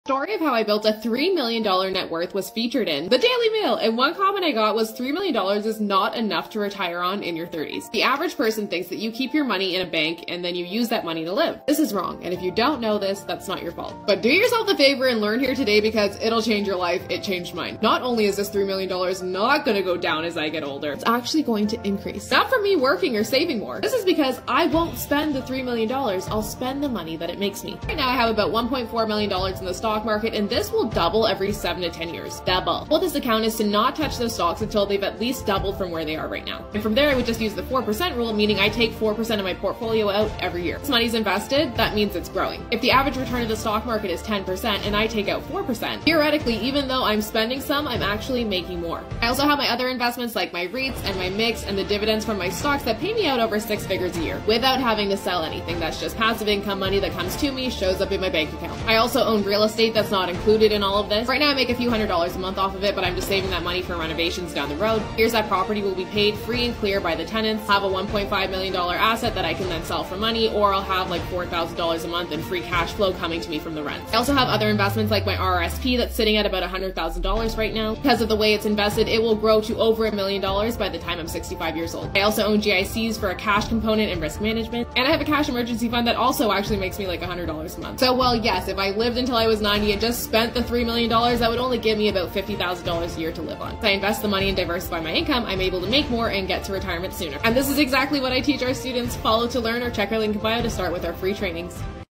Story of how I built a $3 million net worth was featured in the Daily Mail, and one comment I got was $3 million is not enough to retire on in your 30s. The average person thinks that you keep your money in a bank and then you use that money to live. This is wrong, and if you don't know this, that's not your fault. But do yourself a favor and learn here today because it'll change your life. It changed mine. Not only is this $3 million not going to go down as I get older, it's actually going to increase. Not from me working or saving more. This is because I won't spend the $3 million. I'll spend the money that it makes me. Right now I have about $1.4 million in the stock market, and this will double every 7 to 10 years. Double. Well, this account is to not touch those stocks until they've at least doubled from where they are right now. And from there, I would just use the 4% rule, meaning I take 4% of my portfolio out every year. This money's invested, that means it's growing. If the average return of the stock market is 10% and I take out 4%, theoretically, even though I'm spending some, I'm actually making more. I also have my other investments like my REITs and my mix and the dividends from my stocks that pay me out over 6 figures a year without having to sell anything. That's just passive income money that comes to me, shows up in my bank account. I also own real estate that's not included in all of this. Right now I make a few $100s a month off of it, but I'm just saving that money for renovations down the road. Here's that property will be paid free and clear by the tenants, have a $1.5 million asset that I can then sell for money, or I'll have like $4,000 a month in free cash flow coming to me from the rent. I also have other investments like my RRSP that's sitting at about $100,000 right now. Because of the way it's invested, it will grow to over $1 million by the time I'm 65 years old. I also own GICs for a cash component and risk management, and I have a cash emergency fund that also actually makes me like $100 a month. So well, yes, if I lived until I was 90 and just spent the $3 million, that would only give me about $50,000 a year to live on. If I invest the money and diversify my income, I'm able to make more and get to retirement sooner. And this is exactly what I teach our students. Follow to learn or check our link in bio to start with our free trainings.